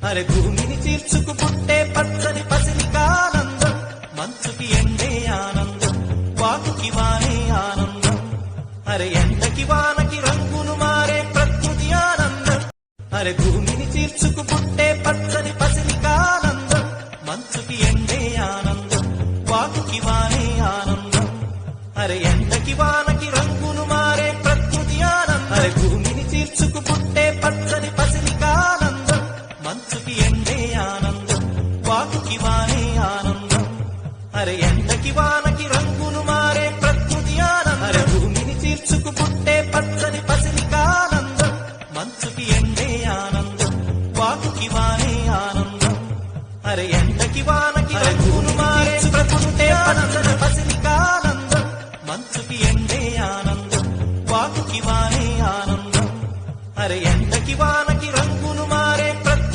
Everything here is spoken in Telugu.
అరే భూమిని తీర్చుకు పుట్టే పచ్చని పసిలికానందం, మంచుకి ఎండే ఆనందం, వాకుకి వానే ఆనందం, అరే ఎండకి వానకి రంగులు మారే ప్రకృతి ఆనందం. అరే భూమిని తీర్చుకు పుట్టే పచ్చని పసిలికానందం, మంచుకి ఎండే ఆనందం, వాకుకి వానే ఆనందం, అరే ఎండకి వానకి రంగులు మారే ప్రకృతి ఆనందం. అరే భూమిని తీర్చుకు పుట్టే పచ్చని పసిలికానందం, మంచుకి ఎండే ఆనందం, వాకుకి వానే ఆనందం, అరే ఎండకి వానకి రంగులు మారే ప్రకృతి ఆనందం. అరే భూమిని తీర్చుకు పుట్టే పచ్చని పసిలికానందం, మంచుకి ఎండే ఆనందం, వాకుకి వానే ఆనందం, అరే ఎండకి వానకి రంగులు మారే ప్రకృతి